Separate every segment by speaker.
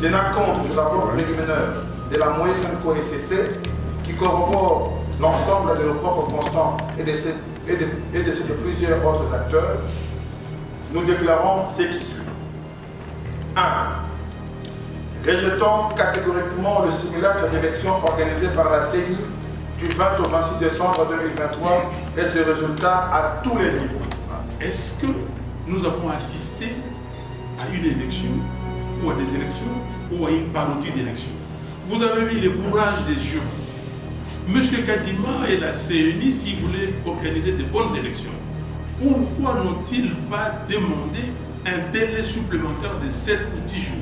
Speaker 1: tenant compte du rapport préliminaire de la Moïsenko SCC qui corrobore l'ensemble de nos propres constants et de ceux de plusieurs autres acteurs, nous déclarons ce qui suit. 1. Rejetons catégoriquement le simulacre d'élection organisé par la CENI du 20 au 26 décembre 2023 et ses résultats à tous les niveaux.
Speaker 2: Est-ce que nous avons assisté à une élection ou à des élections ou à une parodie d'élection? Vous avez vu le bourrage des jurys. Monsieur Kadima et la CENI, s'ils voulaient organiser de bonnes élections, pourquoi n'ont-ils pas demandé un délai supplémentaire de 7 ou 10 jours?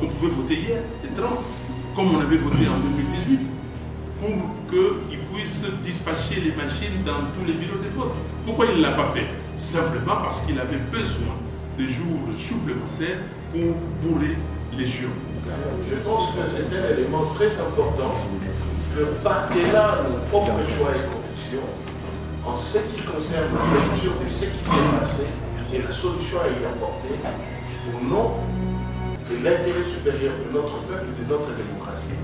Speaker 2: On pouvait voter hier, les 30, comme on avait voté en 2018, pour qu'ils puissent dispatcher les machines dans tous les bureaux de vote. Pourquoi il ne l'a pas fait? Simplement parce qu'il avait besoin de jours supplémentaires pour bourrer les jurys.
Speaker 3: Je pense que c'est un élément très important que par-delà nos propres choix et convictions, en ce qui concerne la lecture de ce qui s'est passé et la solution à y apporter, au nom de l'intérêt supérieur de notre peuple et de notre démocratie,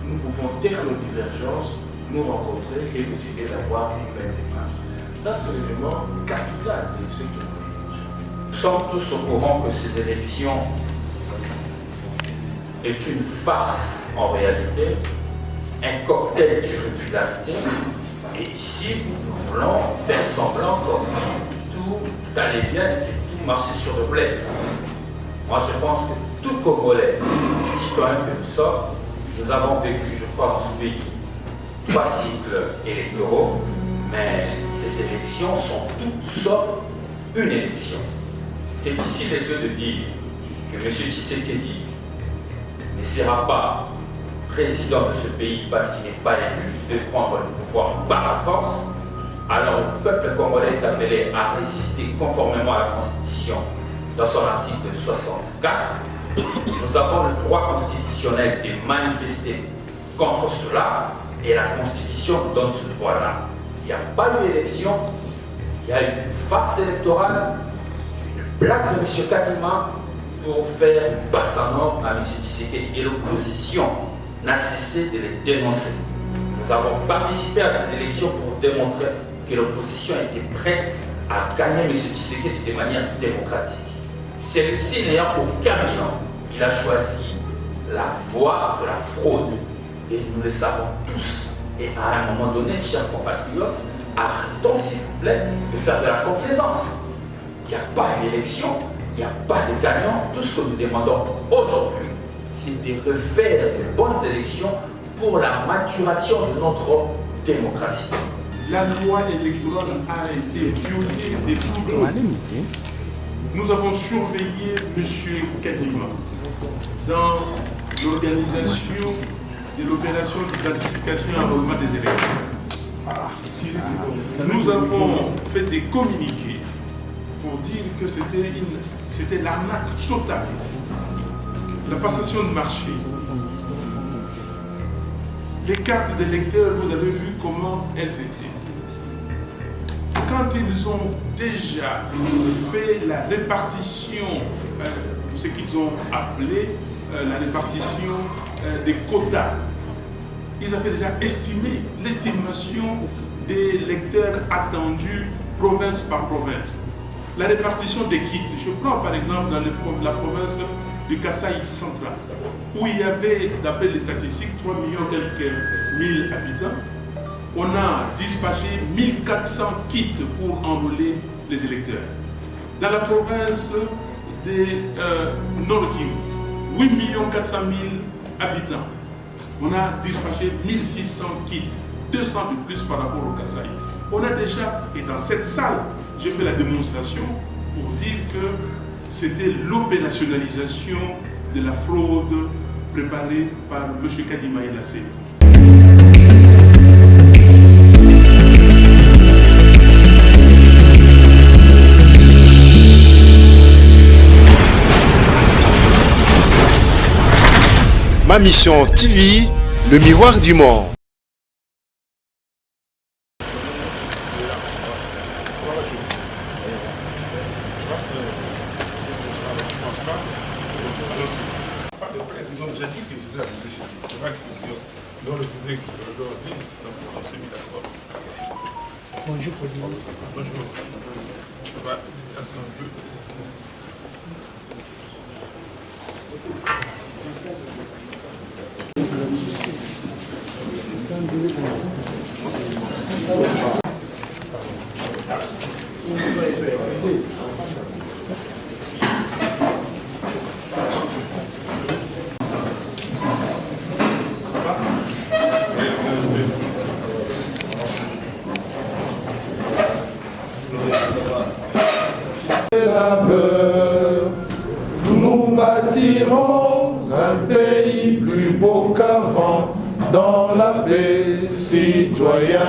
Speaker 3: nous pouvons taire nos divergences, nous rencontrer et décider d'avoir une même démarche. Ça, c'est l'élément capital de ce que nous disons.
Speaker 4: Nous sommes tous au courant que ces élections est une farce en réalité, un cocktail d'irrégularité. Et ici, nous voulons faire semblant comme si tout allait bien et que tout marchait sur le bled. Moi, je pense que tout Congolais, citoyen que nous sommes, nous avons vécu, je crois, dans ce pays 3 cycles électoraux, mais ces élections sont toutes sauf une élection. C'est ici les lieu de dire que M. Tshisekedi ne sera pas président de ce pays parce qu'il n'est pas élu, il veut prendre le pouvoir par la force. Alors le peuple congolais est appelé à résister conformément à la Constitution dans son article 64. Nous avons le droit constitutionnel de manifester contre cela et la Constitution nous donne ce droit-là. Il n'y a pas eu d'élection, il y a eu une farce électorale, une blague de M. Kadima pour faire passer un homme à M. Tshisekedi et l'opposition n'a cessé de les dénoncer. Nous avons participé à cette élection pour démontrer que l'opposition était prête à gagner M. Tshisekedi de manière démocratique. Celui-ci n'ayant aucun bilan, il a choisi la voie de la fraude. Et nous le savons tous. Et à un moment donné, chers compatriotes, arrêtons s'il vous plaît de faire de la complaisance. Il n'y a pas d'élection, il n'y a pas de gagnant. Tout ce que nous demandons aujourd'hui, c'est de refaire de bonnes élections pour la maturation de notre démocratie.
Speaker 2: La loi électorale a été violée des tout loin. Nous avons surveillé M. Kadima dans l'organisation de l'opération d'identification et enrôlement des électeurs. Nous avons fait des communiqués pour dire que c'était l'arnaque totale. La passation de marché. Les cartes d'électeurs, vous avez vu comment elles étaient. Quand ils ont déjà fait la répartition, ce qu'ils ont appelé la répartition des quotas, ils avaient déjà estimé l'estimation des électeurs attendus province par province. La répartition des kits, je prends par exemple dans la province du Kasaï central, où il y avait, d'après les statistiques, 3 millions quelques mille habitants. On a dispatché 1400 kits pour enrôler les électeurs. Dans la province de Nord-Kivu, 8 400 000 habitants. On a dispatché 1600 kits, 200 de plus par rapport au Kasaï. On a déjà, et dans cette salle, j'ai fait la démonstration pour dire que c'était l'opérationnalisation de la fraude préparée par M. Kadima et la CENI.
Speaker 5: Ma Mission TV, le miroir du monde.
Speaker 2: ils ont déjà dit que c'était la vérité chez lui. C'est vrai qu'il faut dire, dans le public, leur dit, on s'est mis d'accord.
Speaker 6: Bonjour, président.
Speaker 2: Bonjour. Ça va, attends un peu.
Speaker 1: La peur, nous bâtirons un pays plus beau qu'avant, dans la paix, citoyen.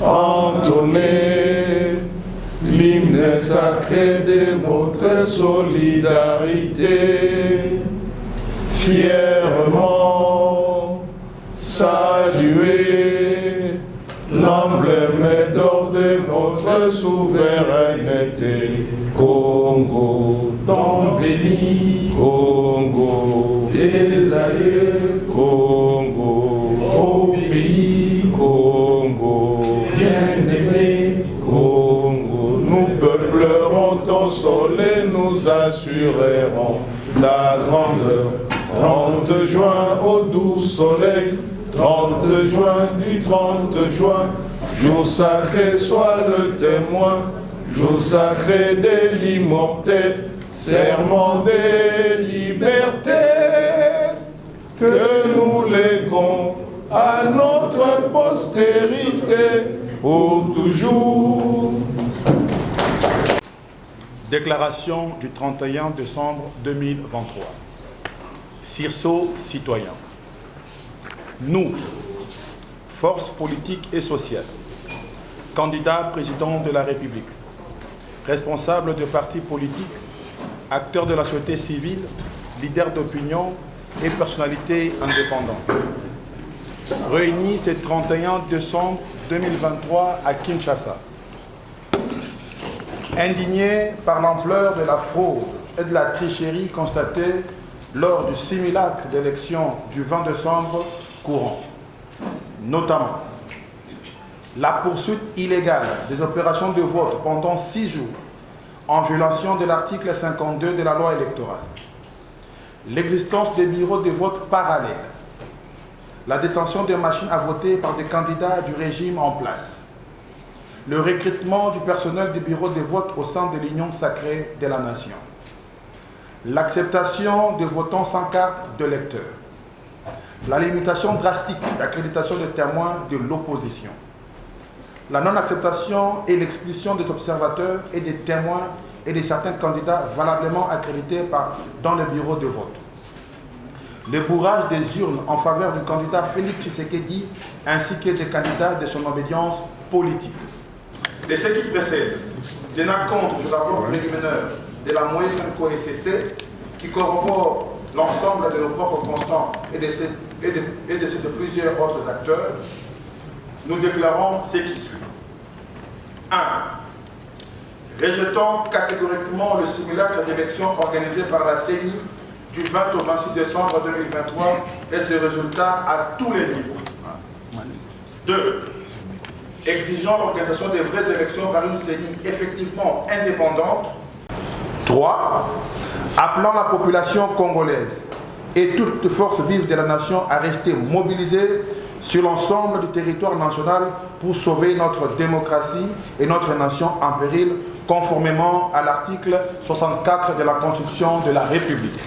Speaker 1: Entonner l'hymne sacré de notre solidarité, fièrement saluer l'emblème d'or de notre souveraineté. Congo, ton béni, Congo, des aïeux, Congo, au pays, Congo, bien-aimé, Congo, nous peuplerons ton soleil, nous assurerons ta grandeur. 30 juin au doux soleil, 30 juin du 30 juin, jour sacré soit le témoin, jour sacré de l'immortel, serment des libertés, que nous léguons à notre postérité pour toujours.
Speaker 7: Déclaration du 31 décembre 2023. Sursaut citoyen. Nous, force politique et sociale, candidats président de la République, responsables de partis politiques, acteurs de la société civile, leaders d'opinion et personnalités indépendantes, réunis ce 31 décembre 2023 à Kinshasa, indignés par l'ampleur de la fraude et de la tricherie constatée lors du simulacre d'élection du 20 décembre courant, notamment la poursuite illégale des opérations de vote pendant 6 jours en violation de l'article 52 de la loi électorale, l'existence des bureaux de vote parallèles, la détention des machines à voter par des candidats du régime en place, le recrutement du personnel des bureaux de vote au sein de l'Union sacrée de la nation, l'acceptation de votants sans carte de lecteur, la limitation drastique d'accréditation des témoins de l'opposition, la non-acceptation et l'expulsion des observateurs et des témoins et de certains candidats valablement accrédités dans les bureaux de vote, le bourrage des urnes en faveur du candidat Félix Tshisekedi ainsi que des candidats de son obédience politique.
Speaker 1: De ce qui précède, tenant compte du rapport préliminaire de la Moïsenko SCC qui corrobore l'ensemble de nos propres constants et de ceux de plusieurs autres acteurs, nous déclarons ce qui suit. 1. Rejetons catégoriquement le simulacre d'élection organisé par la CENI du 20 au 26 décembre 2023 et ses résultats à tous les niveaux. 2. Exigeons l'organisation des vraies élections par une CENI effectivement indépendante. 3. Appelant la population congolaise et toutes les forces vives de la nation à rester mobilisées sur l'ensemble du territoire national pour sauver notre démocratie et notre nation en péril, conformément à l'article 64 de la Constitution de la République.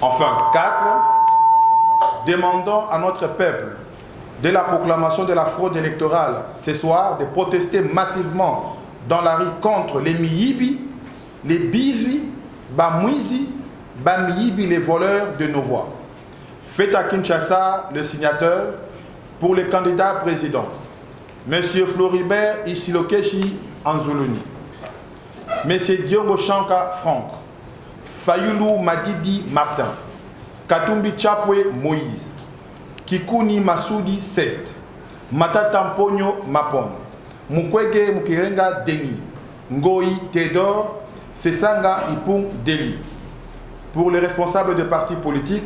Speaker 1: Enfin, 4. Demandons à notre peuple, dès la proclamation de la fraude électorale ce soir, de protester massivement dans la rue contre les Miyibi, les Bivi, Bamwizi, Bamiyibi, les voleurs de nos voix. Faites à Kinshasa le signateur pour les candidats présidents. M. Floribert Isilokeshi Anzuluni, M. Diongo Shanka Franck, Fayulu Madidi Martin, Katumbi Chapwe Moïse, Kikuni Masudi 7, Matata Mponyo Mapon, Mukwege Mukirenga Denis, Ngoi Théodore, Sesanga Ipung Deli,
Speaker 7: Pour les responsables des partis politiques,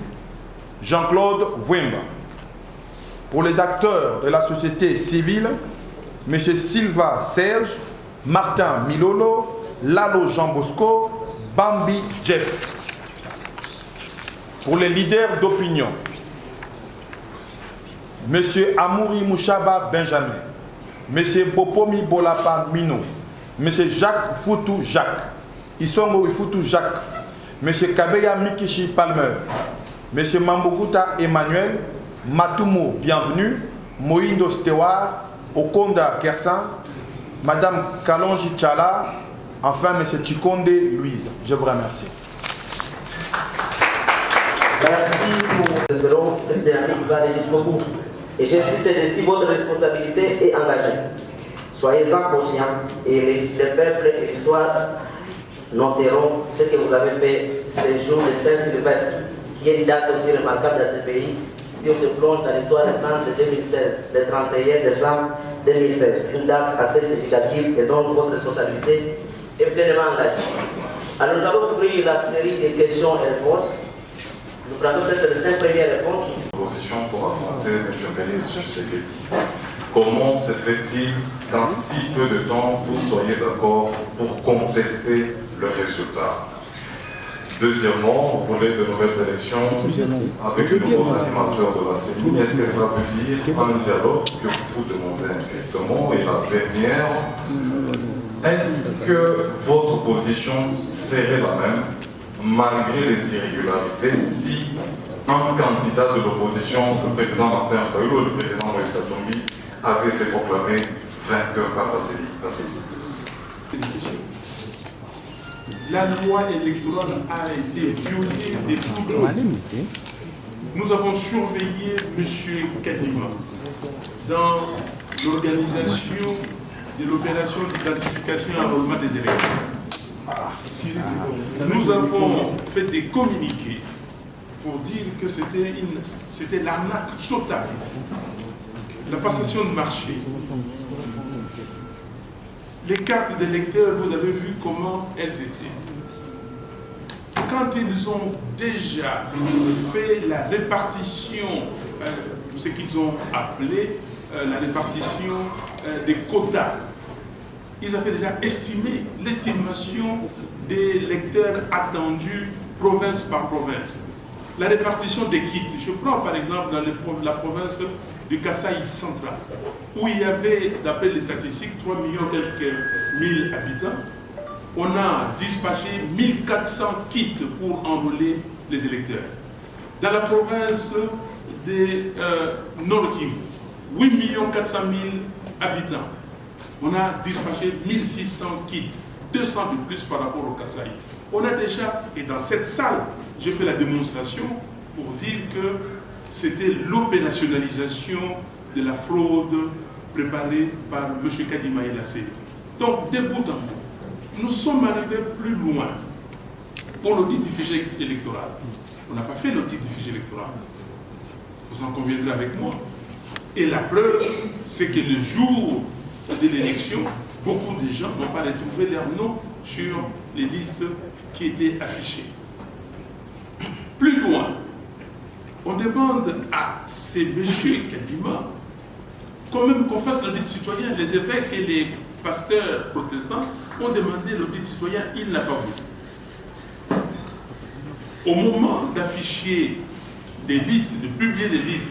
Speaker 7: Jean-Claude Vouemba. Pour les acteurs de la société civile, M. Silva Serge, Martin Milolo, Lalo Jean Bosco, Bambi Jeff. Pour les leaders d'opinion, M. Amouri Mouchaba Benjamin, M. Bopomi Bolapa Mino, M. Jacques Foutou Jacques, Isongo Foutou Jacques, M. Kabeya Mikishi Palmer, M. Mambokuta Emmanuel, Matumo Bienvenue, Moindo Stewar, Okonda Kersan, Madame Kalonji Tchala, enfin M. Chikonde Louise. Je vous remercie.
Speaker 8: Merci pour cette dynamique qui va aller jusqu'au bout. Et j'insiste dessus, votre responsabilité est engagée. Soyez-en conscients et les peuples et l'histoire noteront ce que vous avez fait ce jour de Saint-Sylvestre, qui est une date aussi remarquable dans ce pays. Si on se plonge dans l'histoire récente de 2016, le 31 décembre 2016, une date assez significative et donc votre responsabilité est pleinement engagée. Alors nous allons ouvrir la série de questions et réponses. Nous prenons peut-être les 5 premières réponses.
Speaker 9: Position pour affronter M. Félix Tshisekedi. Comment se fait-il qu'en si peu de temps vous soyez d'accord pour contester le résultat? Deuxièmement, vous voulez de nouvelles élections avec de nouveaux animateurs de la CENI. Est-ce que cela veut dire un dialogue que vous demandez exactement? Et la dernière, est-ce que votre position serait la même malgré les irrégularités si un candidat de l'opposition, le président Martin Fayulu et le président Moïse Katumbi, avait été proclamé vainqueur par la CENI?
Speaker 2: La loi électorale a été violée de tout le monde. Nous avons surveillé M. Kadima dans l'organisation de l'opération d'identification et enrôlement des électeurs. Nous avons fait des communiqués pour dire que c'était l'arnaque totale. La passation de marché. Les cartes d'électeurs, vous avez vu comment elles étaient. Quand ils ont déjà fait la répartition, ce qu'ils ont appelé la répartition des quotas, ils avaient déjà estimé l'estimation des électeurs attendus province par province. La répartition des kits. Je prends par exemple dans la province du Kasaï central, où il y avait, d'après les statistiques, 3 millions quelques mille habitants. On a dispatché 1400 kits pour enrôler les électeurs. Dans la province de Nord Kivu, 8 400 000 habitants. On a dispatché 1600 kits, 200 de plus par rapport au Kasaï. On a déjà, et dans cette salle, j'ai fait la démonstration pour dire que c'était l'opérationnalisation de la fraude préparée par M. Kadima et la CENI. Donc, de bout en bout, nous sommes arrivés plus loin pour l'audit du fichier électoral. On n'a pas fait l'audit du fichier électoral. Vous en conviendrez avec moi. Et la preuve, c'est que le jour de l'élection, beaucoup de gens n'ont pas retrouvé leur nom sur les listes qui étaient affichées. Plus loin, on demande à ces messieurs Kadima quand même qu'on fasse l'audit citoyen. Les évêques et les pasteurs protestants ont demandé l'audit citoyen, il n'a pas voulu. Au moment d'afficher des listes, de publier des listes,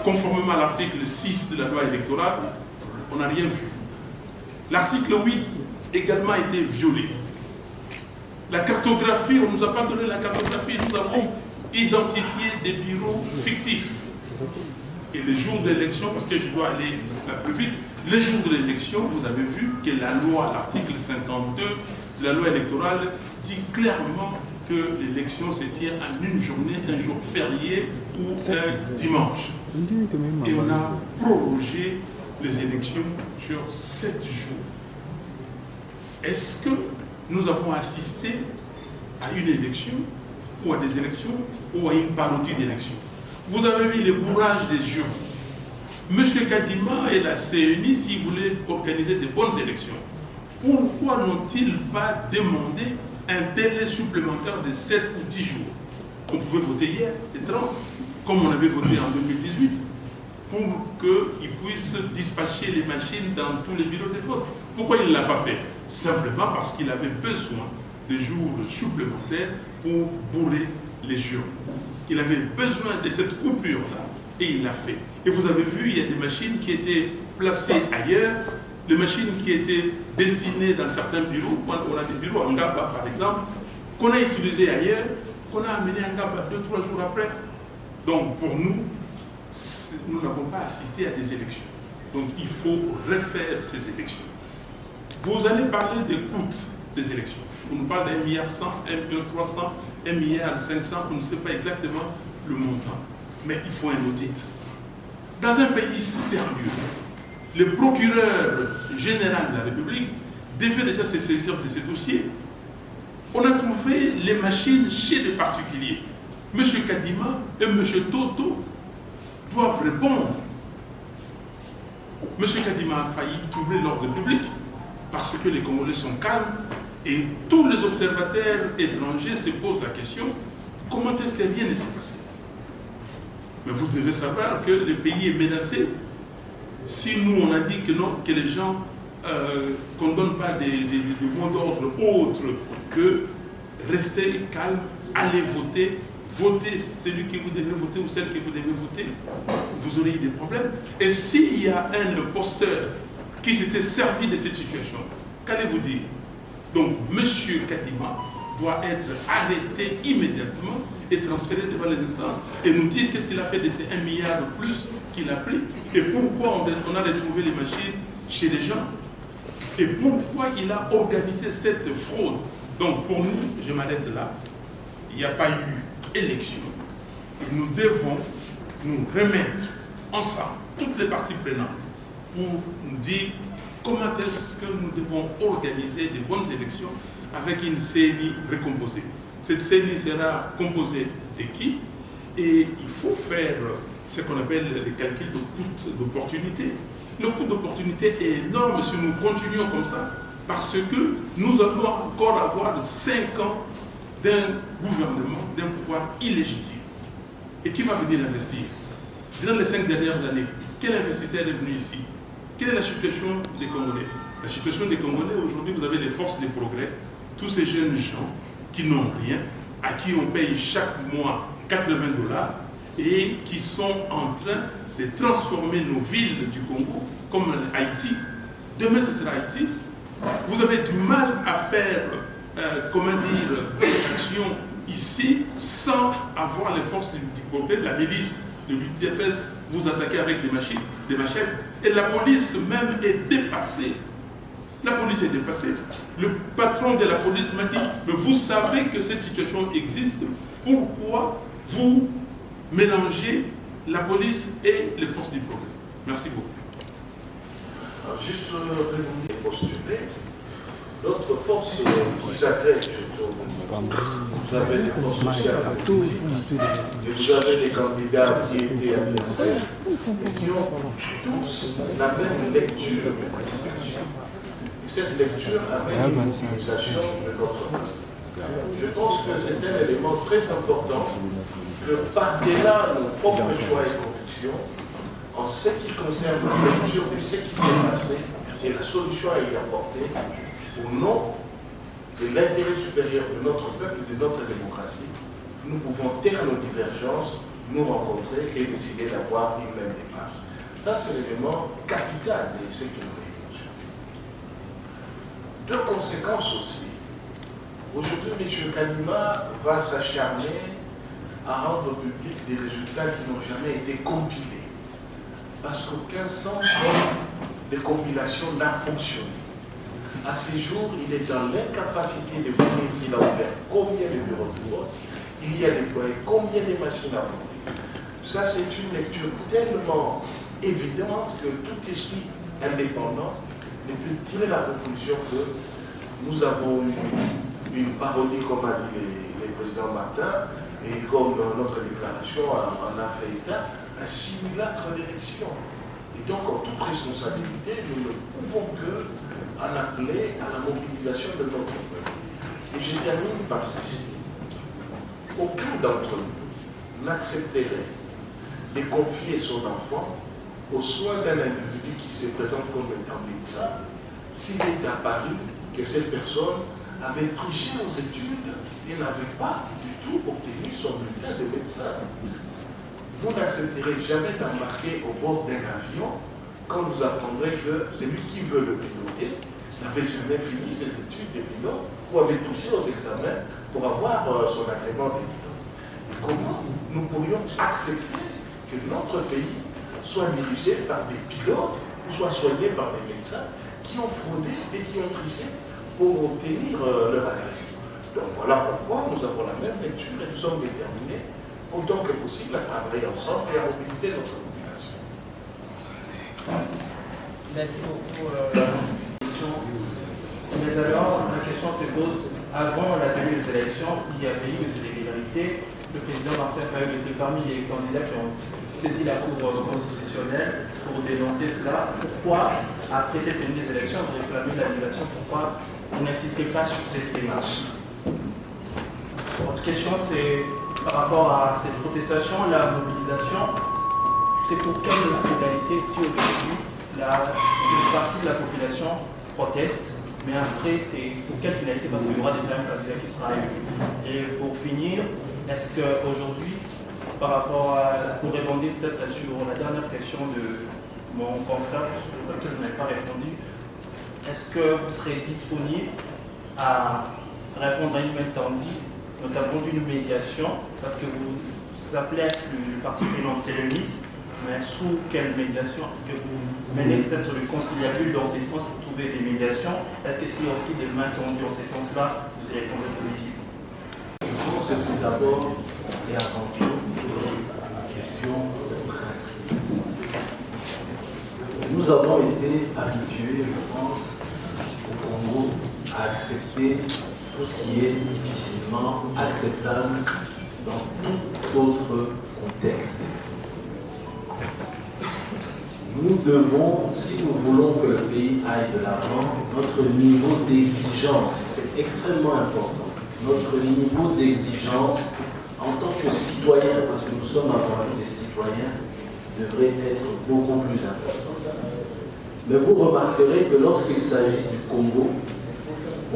Speaker 2: conformément à l'article 6 de la loi électorale, on n'a rien vu. L'article 8 également a été violé. La cartographie, on ne nous a pas donné la cartographie, nous avons identifié des bureaux fictifs. Et le jour de l'élection, parce que je dois aller plus vite, le jour de l'élection, vous avez vu que la loi, l'article 52 de la loi électorale, dit clairement que l'élection se tient en une journée, un jour férié ou un dimanche. Et on a prorogé les élections sur 7 jours. Est-ce que nous avons assisté à une élection ou à des élections ou à une parodie d'élection? Vous avez vu le bourrage des jurys. M. Kadima et la CENI, s'ils voulaient organiser de bonnes élections, pourquoi n'ont-ils pas demandé un délai supplémentaire de 7 ou 10 jours. On pouvait voter hier, les 30, comme on avait voté en 2018, pour qu'ils puissent dispatcher les machines dans tous les bureaux de vote. Pourquoi il ne l'a pas fait? Simplement parce qu'il avait besoin de jours supplémentaires pour bourrer les urnes. Il avait besoin de cette coupure-là et il l'a fait. Et vous avez vu, il y a des machines qui étaient placées ailleurs, les machines qui étaient destinées dans certains bureaux, on a des bureaux en Ngaba par exemple, qu'on a utilisés ailleurs, qu'on a amené en Ngaba 2-3 jours après. Donc pour nous, nous n'avons pas assisté à des élections. Donc il faut refaire ces élections. Vous allez parler des coûts des élections. On nous parle d'1,1 milliard, 1,3 milliard, 1,5 milliard, on ne sait pas exactement le montant. Mais il faut un audit. Dans un pays sérieux, le procureur général de la République devait déjà se saisir de ces dossiers. On a trouvé les machines chez des particuliers. M. Kadima et M. Toto doivent répondre. M. Kadima a failli troubler l'ordre public parce que les Congolais sont calmes et tous les observateurs étrangers se posent la question, comment est-ce que rien ne s'est passé? Mais vous devez savoir que le pays est menacé. Si nous on a dit que non, que les gens, qu'on ne donne pas des mots d'ordre autres que rester calme, aller voter, votez celui que vous devez voter ou celle que vous devez voter, vous aurez eu des problèmes. Et s'il y a un imposteur qui s'était servi de cette situation, qu'allez-vous dire? Donc, M. Kadima doit être arrêté immédiatement et transféré devant les instances et nous dire qu'est-ce qu'il a fait de ces 1 milliard de plus qu'il a pris et pourquoi on a retrouvé les machines chez les gens et pourquoi il a organisé cette fraude. Donc, pour nous, je m'arrête là, il n'y a pas eu élection et nous devons nous remettre ensemble, toutes les parties prenantes, pour nous dire comment est-ce que nous devons organiser de bonnes élections avec une CENI recomposée. Cette CENI sera composée d'équipes et il faut faire ce qu'on appelle le calcul de coût d'opportunité. Le coût d'opportunité est énorme si nous continuons comme ça parce que nous allons encore avoir 5 ans d'un gouvernement, d'un pouvoir illégitime. Et qui va venir investir? Dans les 5 dernières années, quel investisseur est venu ici? Quelle est la situation des Congolais? La situation des Congolais, aujourd'hui, vous avez les forces des progrès, tous ces jeunes gens qui n'ont rien, à qui on paye chaque mois 80 $ et qui sont en train de transformer nos villes du Congo comme Haïti. Demain, ce sera Haïti. Vous avez du mal à faire, des actions ici sans avoir les forces du progrès, la milice de l'UDPS, vous attaquez avec des machettes. Et la police même est dépassée. La police est dépassée. Le patron de la police m'a dit, mais vous savez que cette situation existe, pourquoi vous mélangez la police et les forces du progrès? Merci beaucoup.
Speaker 3: Alors, juste postuler, d'autres forces qui s'agrègent, vous avez des forces sociales et vous avez des candidats qui étaient adversaires et qui ont tous la même lecture de la situation. Et cette lecture amène une utilisation de notre peuple. Je pense que c'est un élément très important que par-delà nos propres choix et convictions, en ce qui concerne la lecture de ce qui s'est passé et la solution à y apporter, au nom de l'intérêt supérieur de notre peuple et de notre démocratie, nous pouvons taire nos divergences, nous rencontrer et décider d'avoir une même démarche. Ça, c'est l'élément capital de ce qui nous réunit. Deux conséquences aussi. Aujourd'hui, M. Kadima va s'acharner à rendre public des résultats qui n'ont jamais été compilés. Parce qu'aucun centre de compilation n'a fonctionné. À ce jour, il est dans l'incapacité de voir s'il a ouvert combien de bureaux de vote, il y a déployé combien de machines à voter. Ça, c'est une lecture tellement évidente que tout esprit indépendant ne peut tirer la conclusion que nous avons eu une parodie, comme a dit le président Martin, et comme notre déclaration en a fait état, un simulacre d'élection. Et donc, en toute responsabilité, nous ne pouvons que en appeler à la mobilisation de notre peuple. Et je termine par ceci. Aucun d'entre nous n'accepterait de confier son enfant aux soins d'un individu qui se présente comme étant médecin s'il est apparu que cette personne avait triché aux études et n'avait pas du tout obtenu son bulletin de médecin. Vous n'accepterez jamais d'embarquer au bord d'un avion quand vous apprendrez que celui qui veut le piloter n'avait jamais fini ses études de pilote ou avait triché aux examens pour avoir son agrément de pilote. Et comment nous pourrions accepter que notre pays soit dirigé par des pilotes ou soit soigné par des médecins qui ont fraudé et qui ont triché pour obtenir leur agrément? Donc voilà pourquoi nous avons la même lecture et nous sommes déterminés autant que possible à travailler ensemble et à mobiliser notre population.
Speaker 10: Merci beaucoup. Mais alors, la question se pose, avant la tenue des élections, il y avait eu des illégalités. Le président Martin Fayol était parmi les candidats qui ont saisi la Cour constitutionnelle pour dénoncer cela. Pourquoi, après cette tenue des élections, vous réclamez l'annulation? Pourquoi vous n'insistez pas sur cette démarche? Autre question, c'est par rapport à cette protestation, la mobilisation, c'est pour quelle finalité si aujourd'hui une partie de la population proteste, mais après c'est pour quelle finalité? Parce qu'il y aura des candidats qui sera élu. Et pour finir, est-ce qu'aujourd'hui, par rapport à, pour répondre peut-être sur la dernière question de mon confrère sur laquelle vous n'avez pas répondu, est-ce que vous serez disponible à répondre à une main tendue, notamment d'une médiation, parce que vous appelez le parti prenant, c'est le MIS, mais sous quelle médiation? Est-ce que vous menez peut-être le conciliabule dans ces sens pour trouver des médiations? Est-ce que s'il y a aussi des mains tendues dans ces sens-là, vous y répondrez positivement?
Speaker 3: Je pense que c'est d'abord et avant tout une question de principe. Nous avons été habitués, je pense, au Congo à accepter tout ce qui est difficilement acceptable dans tout autre contexte. Nous devons, si nous voulons que le pays aille de l'avant, notre niveau d'exigence, c'est extrêmement important, notre niveau d'exigence en tant que citoyen, parce que nous sommes avant tout des citoyens, devrait être beaucoup plus important. Mais vous remarquerez que lorsqu'il s'agit du Congo,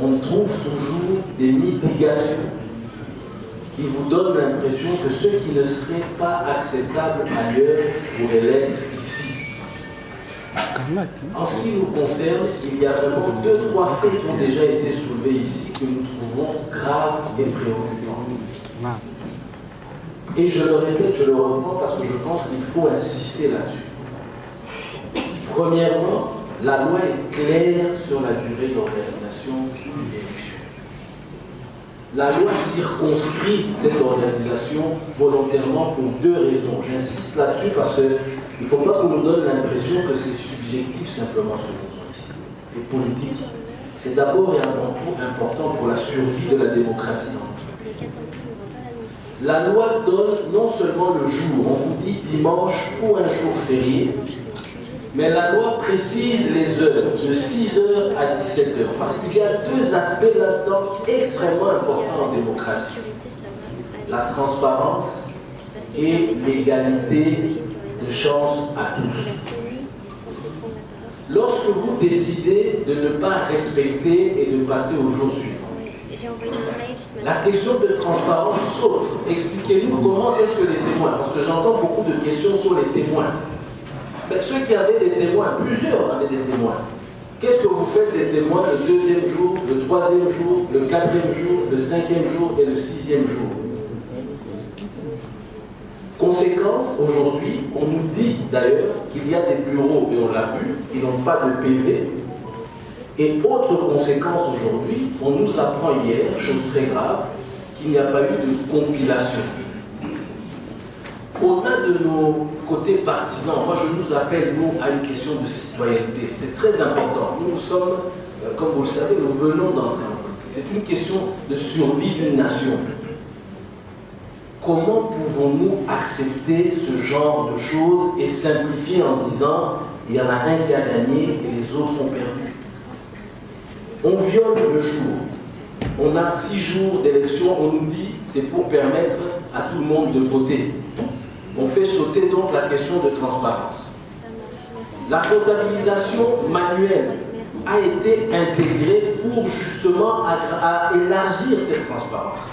Speaker 3: on trouve toujours des mitigations qui vous donnent l'impression que ce qui ne serait pas acceptable ailleurs pourrait l'être ici. En ce qui nous concerne, il y a vraiment 2-3 faits qui ont déjà été soulevés ici que nous trouvons graves et préoccupants. Et je le répète, je le reprends parce que je pense qu'il faut insister là-dessus. Premièrement, la loi est claire sur la durée d'organisation d'une élection. La loi circonscrit cette organisation volontairement pour 2 raisons. J'insiste là-dessus parce qu'il ne faut pas qu'on nous donne l'impression que c'est subjectif simplement ce que nous faisons ici. Et politique, c'est d'abord et avant tout important pour la survie de la démocratie dans notre pays. La loi donne non seulement le jour, on vous dit dimanche ou un jour férié, mais la loi précise les heures, de 6h à 17h, parce qu'il y a 2 aspects là-dedans extrêmement importants en démocratie. La transparence et l'égalité de chance à tous. Lorsque vous décidez de ne pas respecter et de passer au jour suivant, la question de transparence saute. Expliquez-nous comment est-ce que les témoins, parce que j'entends beaucoup de questions sur les témoins. Mais ceux qui avaient des témoins, plusieurs avaient des témoins. Qu'est-ce que vous faites des témoins le 2e jour, le 3e jour, le 4e jour, le 5e jour et le 6e jour? Conséquence, aujourd'hui, on nous dit d'ailleurs qu'il y a des bureaux, et on l'a vu, qui n'ont pas de PV. Et autre conséquence aujourd'hui, on nous apprend hier, chose très grave, qu'il n'y a pas eu de compilation. Au-delà de nos côtés partisans, moi je nous appelle, nous, à une question de citoyenneté. C'est très important. Nous sommes, comme vous le savez, nous venons d'entrer en politique. C'est une question de survie d'une nation. Comment pouvons-nous accepter ce genre de choses et simplifier en disant il y en a un qui a gagné et les autres ont perdu? On viole le jour.
Speaker 11: on a 6 jours d'élection, on nous dit c'est pour permettre à tout le monde de voter. On fait sauter donc la question de transparence. La comptabilisation manuelle a été intégrée pour justement à élargir cette transparence.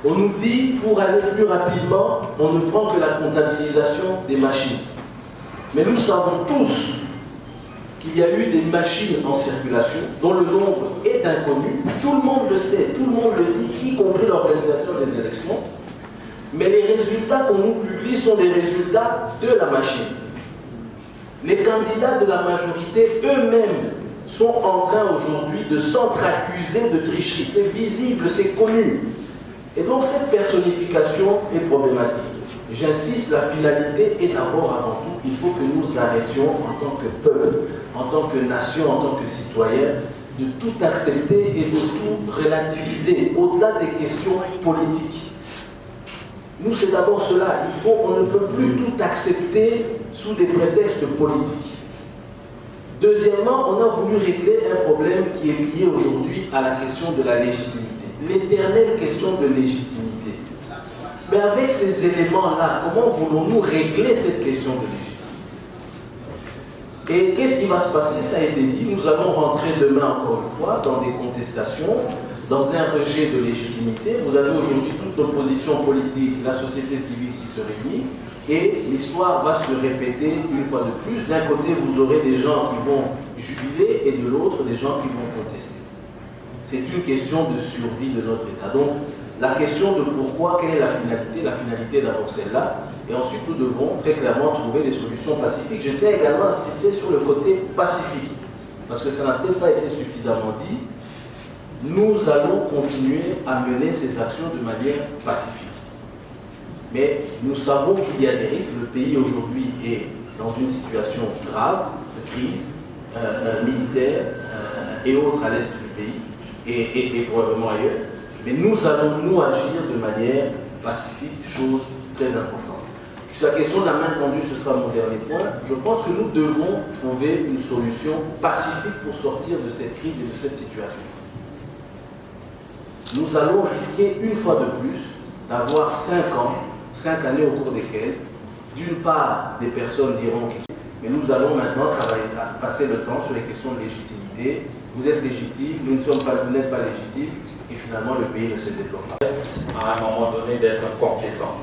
Speaker 11: On nous dit pour aller plus rapidement, on ne prend que la comptabilisation des machines. Mais nous savons tous qu'il y a eu des machines en circulation dont le nombre est inconnu. Tout le monde le sait, tout le monde le dit, y compris l'organisateur des élections. Mais les résultats qu'on nous publie sont des résultats de la machine. Les candidats de la majorité eux-mêmes sont en train aujourd'hui de s'entre-accuser de tricherie. C'est visible, c'est connu. Et donc cette personnification est problématique. J'insiste, la finalité est d'abord avant tout, il faut que nous arrêtions en tant que peuple, en tant que nation, en tant que citoyen, de tout accepter et de tout relativiser au-delà des questions politiques. Nous, c'est d'abord cela. On ne peut plus tout accepter sous des prétextes politiques. Deuxièmement, on a voulu régler un problème qui est lié aujourd'hui à la question de la légitimité. L'éternelle question de légitimité. Mais avec ces éléments-là, comment voulons-nous régler cette question de légitimité? Et qu'est-ce qui va se passer? Ça a été dit, nous allons rentrer demain encore une fois dans des contestations, dans un rejet de légitimité. Vous avez aujourd'hui toute l'opposition politique, la société civile qui se réunit, et l'histoire va se répéter une fois de plus. D'un côté, vous aurez des gens qui vont jubiler, et de l'autre, des gens qui vont contester. C'est une question de survie de notre État. Donc, la question de pourquoi, quelle est la finalité est d'abord celle-là, et ensuite nous devons très clairement trouver des solutions pacifiques. Je tiens également à insister sur le côté pacifique, parce que ça n'a peut-être pas été suffisamment dit. Nous allons continuer à mener ces actions de manière pacifique. Mais nous savons qu'il y a des risques. Le pays aujourd'hui est dans une situation grave de crise militaire et autres à l'est du pays, et probablement ailleurs. Mais nous allons nous agir de manière pacifique, chose très importante. Sur la question de la main tendue, ce sera mon dernier point. Je pense que nous devons trouver une solution pacifique pour sortir de cette crise et de cette situation. Nous allons risquer une fois de plus d'avoir 5 années au cours desquelles, d'une part, des personnes diront qu'ils sont, mais nous allons maintenant passer le temps sur les questions de légitimité. Vous êtes légitime, vous n'êtes pas légitime, et finalement le pays ne se développe pas.
Speaker 4: À un moment donné, d'être complaisant.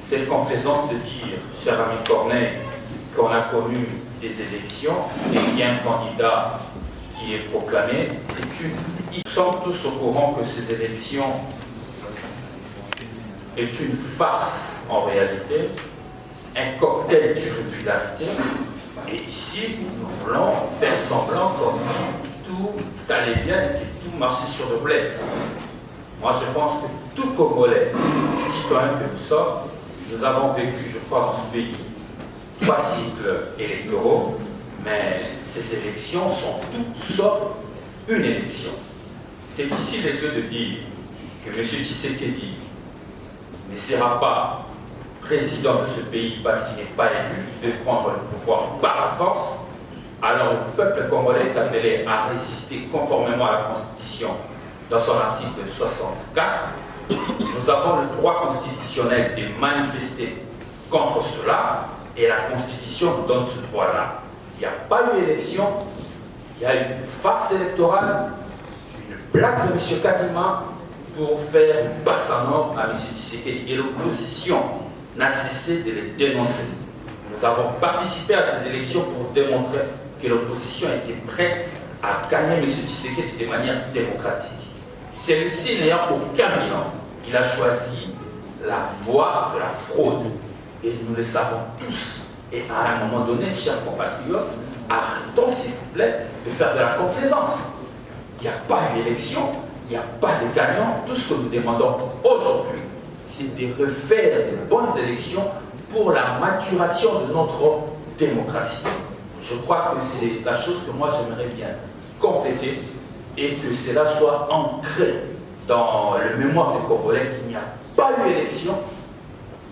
Speaker 4: Cette complaisance de dire, cher ami Corneille, qu'on a connu des élections et qu'il y a un candidat qui est proclamé, c'est une. Nous sommes tous au courant que ces élections est une farce en réalité, un cocktail d'irrégularité. Et ici, nous voulons faire semblant comme si tout allait bien et que tout marchait sur le bled. Moi, je pense que tout Congolais, citoyen que nous sommes, nous avons vécu, je crois, dans ce pays 3 cycles électoraux, mais ces élections sont toutes sauf une élection. C'est ici le lieu de dire que M. Tshisekedi ne sera pas président de ce pays parce qu'il n'est pas élu, il veut prendre le pouvoir par la force. Alors le peuple congolais est appelé à résister conformément à la Constitution dans son article 64. Nous avons le droit constitutionnel de manifester contre cela et la Constitution nous donne ce droit-là. Il n'y a pas eu élection, il y a eu une farce électorale, une blague de M. Kadima pour faire une passe en or à M. Tshisekedi. Et l'opposition n'a cessé de les dénoncer. Nous avons participé à ces élections pour démontrer que l'opposition était prête à gagner M. Tshisekedi de manière démocratique. Celui-ci n'ayant aucun bilan, il a choisi la voie de la fraude. Et nous le savons tous. Et à un moment donné, chers compatriotes, arrêtons s'il vous plaît de faire de la complaisance. Il n'y a pas d'élection, il n'y a pas de gagnant. Tout ce que nous demandons aujourd'hui, c'est de refaire de bonnes élections pour la maturation de notre démocratie. Je crois que c'est la chose que moi j'aimerais bien compléter et que cela soit ancré dans le mémoire des Congolais qu'il n'y a pas eu élection,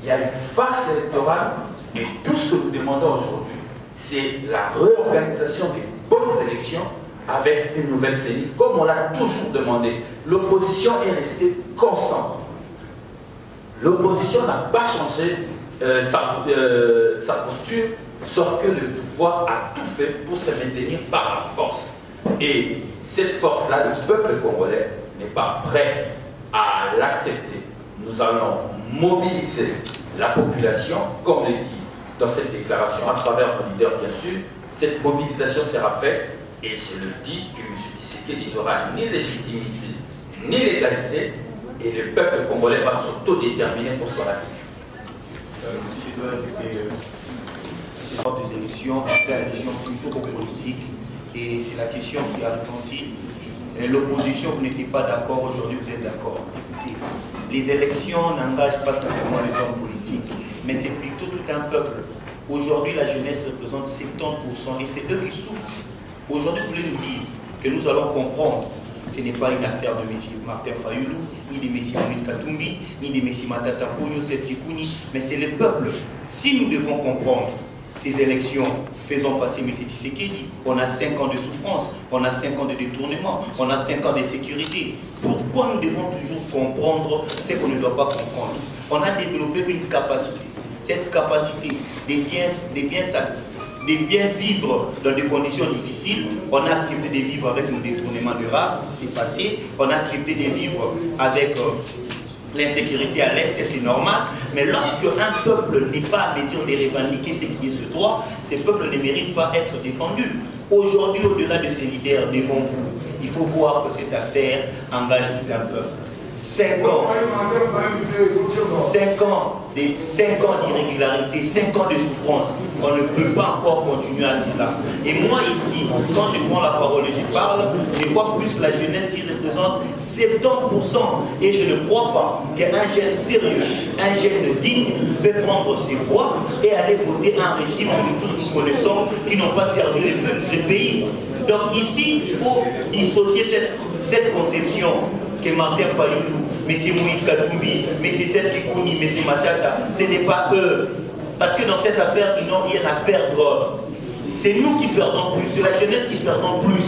Speaker 4: il y a une farce électorale et tout ce que nous demandons aujourd'hui, c'est la réorganisation des bonnes élections avec une nouvelle CENI, comme on l'a toujours demandé. l'opposition est restée constante. L'opposition n'a pas changé sa posture, sauf que le pouvoir a tout fait pour se maintenir par la force. Et cette force-là, le peuple congolais n'est pas prêt à l'accepter. Nous allons mobiliser la population, comme l'a dit dans cette déclaration, à travers nos leaders bien sûr. Cette mobilisation sera faite, et je le dis que M. Tshisekedi n'aura ni légitimité, ni légalité, et le peuple congolais va s'autodéterminer pour son avenir.
Speaker 12: Si je dois ajouter, c'est lors des élections, après la question toujours politique, et c'est la question qui a retenti. L'opposition, vous n'étiez pas d'accord, aujourd'hui vous êtes d'accord. Écoutez, les élections n'engagent pas simplement les hommes politiques, mais c'est plutôt tout un peuple. Aujourd'hui, la jeunesse représente 70% et c'est eux qui souffrent. Aujourd'hui, vous voulez nous dire que nous allons comprendre. Ce n'est pas une affaire de M. Martin Fayulu, ni de M. Moïse Katumbi, ni de M. Matata Ponyo, Septikouni, mais c'est le peuple. Si nous devons comprendre ces élections, faisons passer M. Tshisekedi, on a 5 ans de souffrance, on a 5 ans de détournement, on a 5 ans de sécurité. Pourquoi nous devons toujours comprendre ce qu'on ne doit pas comprendre? On a développé une capacité. Cette capacité de bien vivre dans des conditions difficiles, on a accepté de vivre avec nos détournements de rats, c'est passé. On a accepté de vivre avec l'insécurité à l'Est, c'est normal. Mais lorsque un peuple n'est pas à mesure de revendiquer ce qui est ce droit, ce peuple ne mérite pas être défendu. Aujourd'hui, au-delà de ces leaders devant vous, il faut voir que cette affaire engage tout un peuple. 5 ans d'irrégularité, 5 ans de souffrance. On ne peut pas encore continuer à cela. Et moi ici, quand je prends la parole et je parle, je vois plus la jeunesse qui représente 70%. Et je ne crois pas qu'un jeune sérieux, un jeune digne peut prendre ses voix et aller voter un régime que nous tous nous connaissons qui n'ont pas servi le pays. Donc ici, il faut dissocier cette conception que Martin Fayulu, M. Moïse Katumbi, M. Septikouni, M. Matata, ce n'est pas eux. Parce que dans cette affaire, ils n'ont rien à perdre. C'est nous qui perdons plus, c'est la jeunesse qui perdons plus.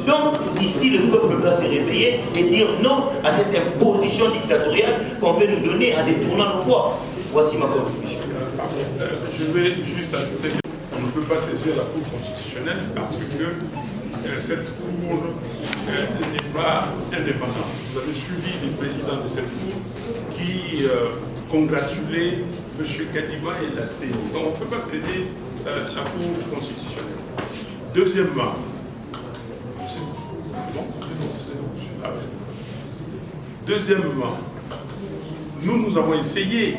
Speaker 12: Donc ici, le peuple doit se réveiller et dire non à cette imposition dictatoriale qu'on veut nous donner en détournant nos voix. Voici ma contribution.
Speaker 2: Je vais juste ajouter qu'on ne peut pas saisir la Cour constitutionnelle parce que cette Cour n'est pas indépendante. Vous avez suivi le président de cette Cour qui congratulait M. Kadiba et la CENI. Donc on ne peut pas saisir la Cour constitutionnelle. Deuxièmement, c'est bon. Ah ouais. Deuxièmement, nous avons essayé,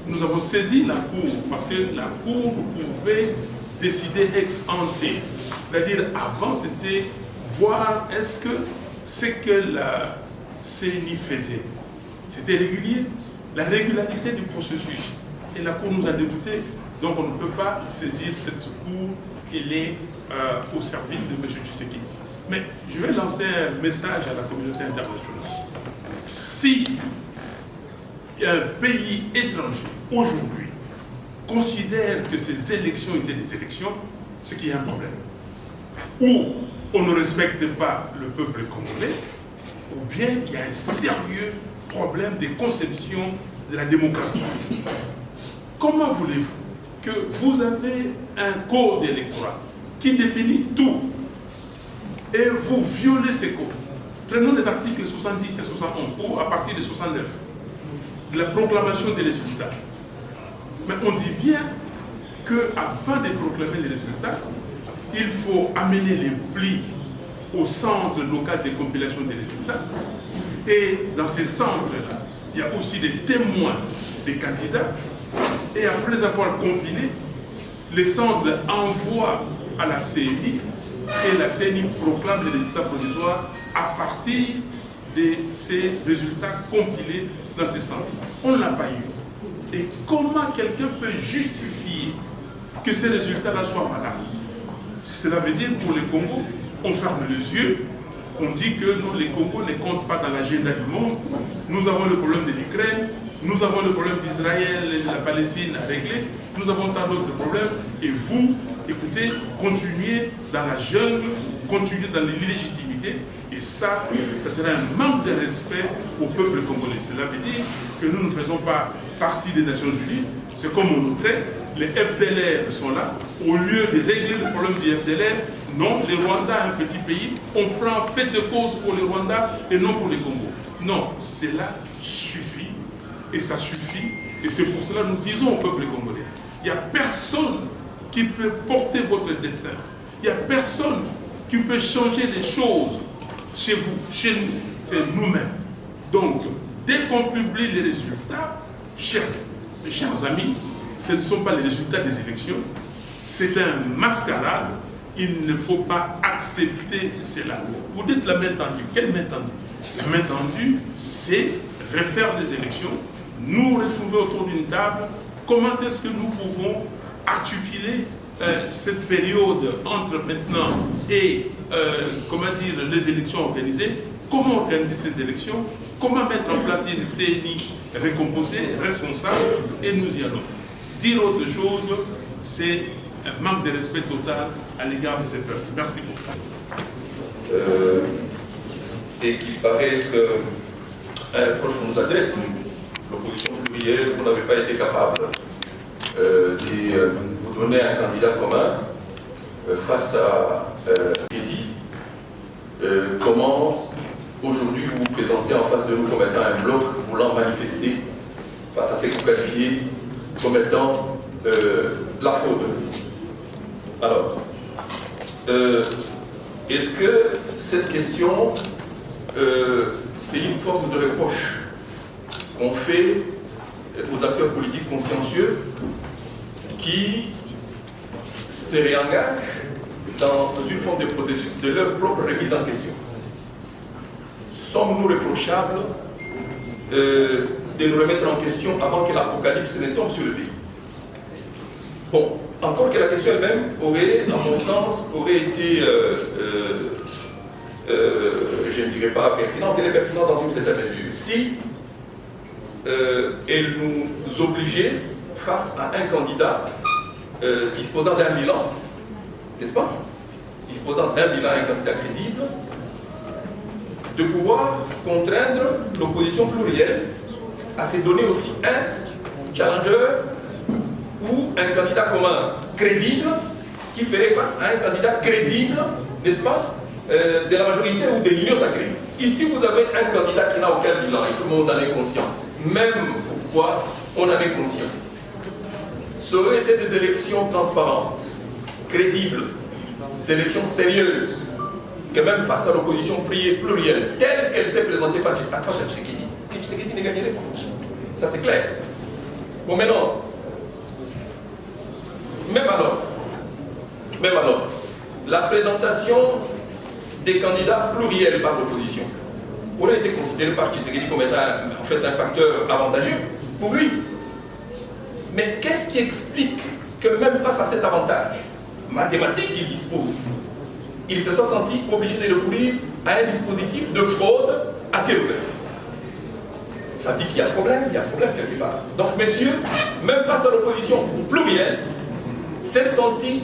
Speaker 2: nous avons saisi la Cour parce que la Cour pouvait décider ex ante. C'est-à-dire, avant, c'était voir est-ce que ce que la CENI faisait, c'était régulier, la régularité du processus. Et la Cour nous a dégoûtés, donc on ne peut pas saisir cette Cour, elle est au service de M. Tshisekedi. Mais je vais lancer un message à la communauté internationale. Si un pays étranger, aujourd'hui, considère que ces élections étaient des élections, c'est qu'il y a un problème. Ou on ne respecte pas le peuple congolais, ou bien il y a un sérieux problème de conception de la démocratie. Comment voulez-vous que vous avez un code électoral qui définit tout et vous violez ces codes? Prenons les articles 70 et 71, ou à partir de 69, de la proclamation des résultats. Mais on dit bien qu'avant de proclamer les résultats, il faut amener les plis au centre local de compilation des résultats. Et dans ces centres-là, il y a aussi des témoins des candidats. Et après avoir compilé, les centres envoient à la CENI et la CENI proclame les résultats provisoires à partir de ces résultats compilés dans ces centres. On ne l'a pas eu. Et comment quelqu'un peut justifier que ces résultats-là soient valables? Cela veut dire pour les Congo, on ferme les yeux, on dit que nous, les Congos ne comptent pas dans l'agenda du monde. Nous avons le problème de l'Ukraine, nous avons le problème d'Israël et de la Palestine à régler, nous avons tant d'autres problèmes, et vous, écoutez, continuez dans la jungle, continuez dans l'illégitimité. expliqué. Et ça serait un manque de respect au peuple congolais. Cela veut dire que nous ne faisons pas partie des Nations Unies. C'est comme on nous traite. Les FDLR sont là. Au lieu de régler le problème du FDLR, non, le Rwanda est un petit pays. On prend fait de cause pour le Rwanda et non pour le Congo. Non, cela suffit. Et ça suffit. Et c'est pour cela que nous disons au peuple congolais, il n'y a personne qui peut porter votre destin. Il n'y a personne qui peut changer les choses chez vous, chez nous, c'est nous-mêmes. Donc, dès qu'on publie les résultats, chers amis, ce ne sont pas les résultats des élections, c'est un mascarade. Il ne faut pas accepter cela. Vous dites la main tendue. Quelle main tendue? La main tendue, c'est refaire les élections, nous retrouver autour d'une table. Comment est-ce que nous pouvons articuler cette période entre maintenant et les élections organisées? Comment organiser ces élections? Comment mettre en place une CNI récomposée, responsable? Et nous y allons. Dire autre chose, c'est un manque de respect total à l'égard de ces peuples. Merci beaucoup.
Speaker 13: Et qui paraît être un reproche qu'on nous adresse, l'opposition plurielle, vous n'avez pas été capable de vous donner un candidat commun face à Kédi. Comment aujourd'hui vous vous présentez en face de nous comme étant un bloc voulant manifester face à ce que vous qualifiez comme étant la fraude? Alors, est-ce que cette question, c'est une forme de reproche qu'on fait aux acteurs politiques consciencieux qui se réengagent dans une forme de processus de leur propre remise en question? Sommes-nous reprochables de nous remettre en question avant que l'apocalypse ne tombe sur le pays? Bon, encore que la question elle-même aurait, à mon sens, été, je ne dirais pas pertinente, elle est pertinente dans une certaine mesure. Si elle nous obligeait face à un candidat disposant d'un bilan, n'est-ce pas? Disposant d'un bilan, un candidat crédible, de pouvoir contraindre l'opposition plurielle à se donner aussi un challenger ou un candidat commun crédible qui ferait face à un candidat crédible, n'est-ce pas, de la majorité ou de l'union sacrée. Ici, vous avez un candidat qui n'a aucun bilan et tout le monde en est conscient. Même pourquoi on en est conscient. Ça aurait été des élections transparentes, crédibles, des élections sérieuses, que même face à l'opposition plurielle, telle qu'elle s'est présentée face à Tshisekedi ne gagnerait pas. Ça c'est clair. Bon maintenant, même alors, la présentation des candidats pluriels par l'opposition aurait été considérée par Tshisekedi comme étant en fait un facteur avantageux pour lui. Mais qu'est-ce qui explique que même face à cet avantage mathématique qu'il dispose, il se soit senti obligé de recourir à un dispositif de fraude assez ouvert? Ça dit qu'il y a un problème quelque part. Donc, messieurs, même face à l'opposition plurielle, s'est senti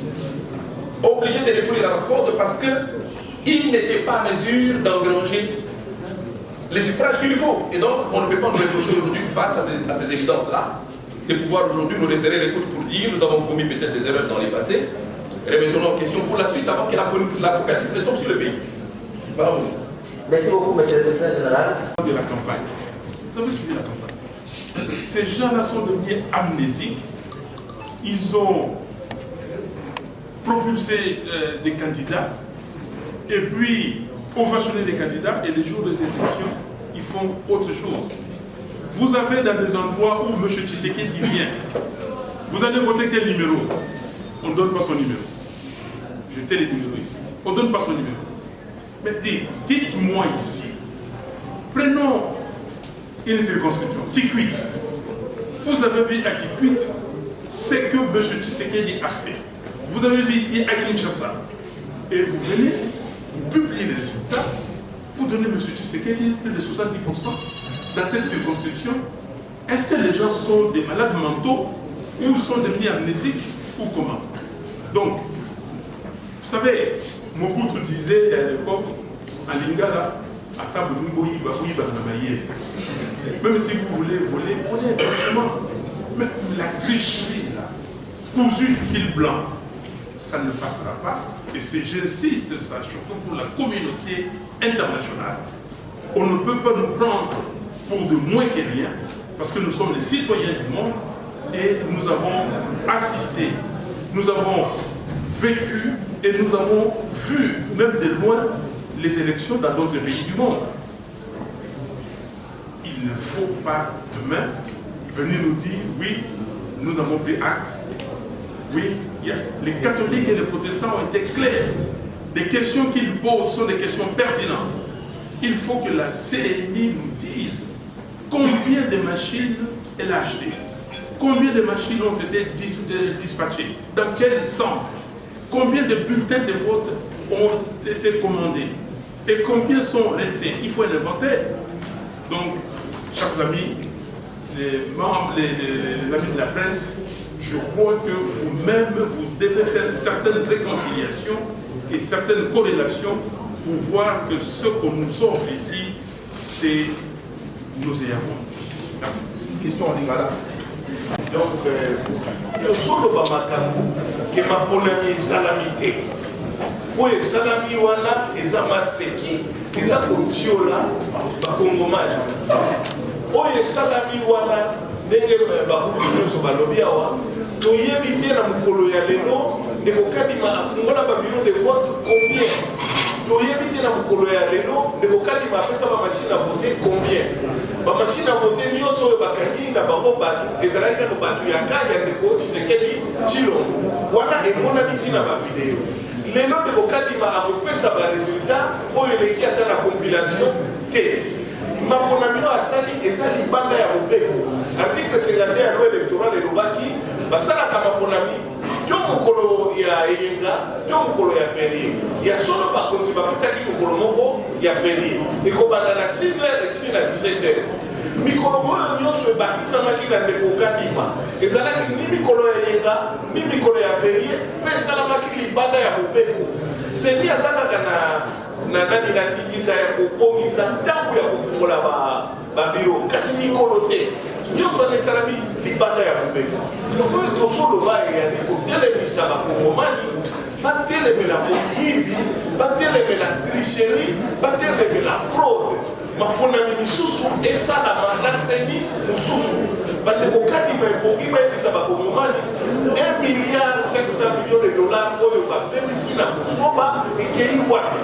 Speaker 13: obligé de recourir à la fraude parce qu'il n'était pas en mesure d'engranger les suffrages qu'il lui faut. Et donc, on ne peut pas nous reprocher aujourd'hui, face à ces évidences-là, de pouvoir aujourd'hui nous resserrer les coudes pour dire nous avons commis peut-être des erreurs dans les passés. Remettons-nous en question pour la suite avant que l'apocalypse ne tombe sur le pays. Bravo.
Speaker 8: Merci beaucoup, monsieur le secrétaire général.
Speaker 2: De la campagne. Vous avez suivi la campagne. Ces gens-là sont devenus amnésiques. Ils ont propulsé des candidats et puis ovationné des candidats, et les jours des élections, ils font autre chose. Vous avez dans des endroits où M. Tshisekedi vient, vous allez voter quel numéro? On ne donne pas son numéro. Jetez les numéros ici. On ne donne pas son numéro. Mais dites-moi ici, prenons une circonscription, Kikwit. Vous avez vu à Kikwit ce que M. Tshisekedi a fait. Vous avez vu ici à Kinshasa. Et vous venez, vous publiez les résultats, vous donnez M. Tshisekedi plus de 70% dans cette circonscription. Est-ce que les gens sont des malades mentaux ou sont devenus amnésiques ou comment? Donc, vous savez, Mobutu disait à l'époque, en Lingala, à table même si vous voulez voler, volez tranquillement. Mais la tricherie, là, cousue du fil blanc, ça ne passera pas. Et j'insiste, ça, surtout pour la communauté internationale. On ne peut pas nous prendre pour de moins que rien, parce que nous sommes les citoyens du monde et nous avons assisté, nous avons vécu et nous avons vu, même de loin, les élections dans d'autres pays du monde. Il ne faut pas demain venir nous dire oui, nous avons pris acte. Oui, les catholiques et les protestants ont été clairs. Les questions qu'ils posent sont des questions pertinentes. Il faut que la CNI nous dise combien de machines elle a achetées, combien de machines ont été dispatchées, dans quel centre, combien de bulletins de vote ont été commandés et combien sont restés. Il faut un inventaire. Donc, chers amis, les membres, les amis de la presse, je crois que vous-même, vous devez faire certaines réconciliations et certaines corrélations pour voir que ce qu'on nous offre ici, c'est nauséabond. Merci.
Speaker 1: Question en Lingala.
Speaker 3: Donc, le solo bamakamu, que ma polami salamité. Oui, salami wana, eza maseki, eza kotiola, bakongomage. Oui, salami wana, ndenge bakubi nyonso balobi awa, toyebi te na mokolo ya lelo, ndeko kadima afungola ba bureau de vote combien? Toyebi te na mokolo ya lelo, ndeko kadima apesa ba machine à voter combien? Ba machine à voter nyonso oyo bakangi na bango bato, ezalaki kaka bato ya kaya ndeko Tshisekedi Tshilombo. Wana emonani ntina ba video. Lelo ndeko kadima akopesa ba résultat oyo eleki ata na compilation te. Maponami asali eza libanda ya mobeko. Article 51 ya loi électorale elobaki basalaka maponami to mokolo ya eyenga to mokolo ya ferie. Ya solo bakonzi bapesaki mokolo moko ya ferie. Ekobanda na 6h esili na 17h. Mikolo oyo nyonso ebakisamaki na ndeko kadima ezalaki ni mikolo ya eyenga ni mikolo ya ferie mpe esalamaki libanda ya mobeko. Seni azalaka na nani na ndikisa ya kobongisa ntango ya kofungola babiro kasi mikolo te nyonso esalami libanda ya mobeko. Oyo tosoloba eyali kotelemisa bakongomani batelemela moyibi batelemela tricherie batelemela fraude mafonami misusu esalama na seni mosusu bandeko kadima ebongi bayebisa bakongomani 1,5 milliard de dollars oyo babebisi na kosoba ekei wapi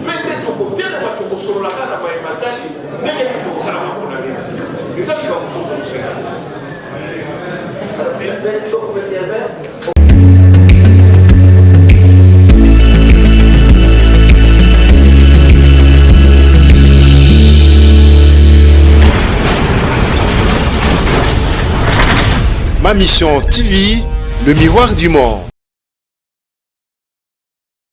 Speaker 3: mpe nde tokotelema tokosololaka na bayematali ndenge nini tokosala mafonami esi eza likambo mosusu toseka.
Speaker 8: Merci beaucoup, monsieur Herbert.
Speaker 5: Ma mission TV, le miroir du monde.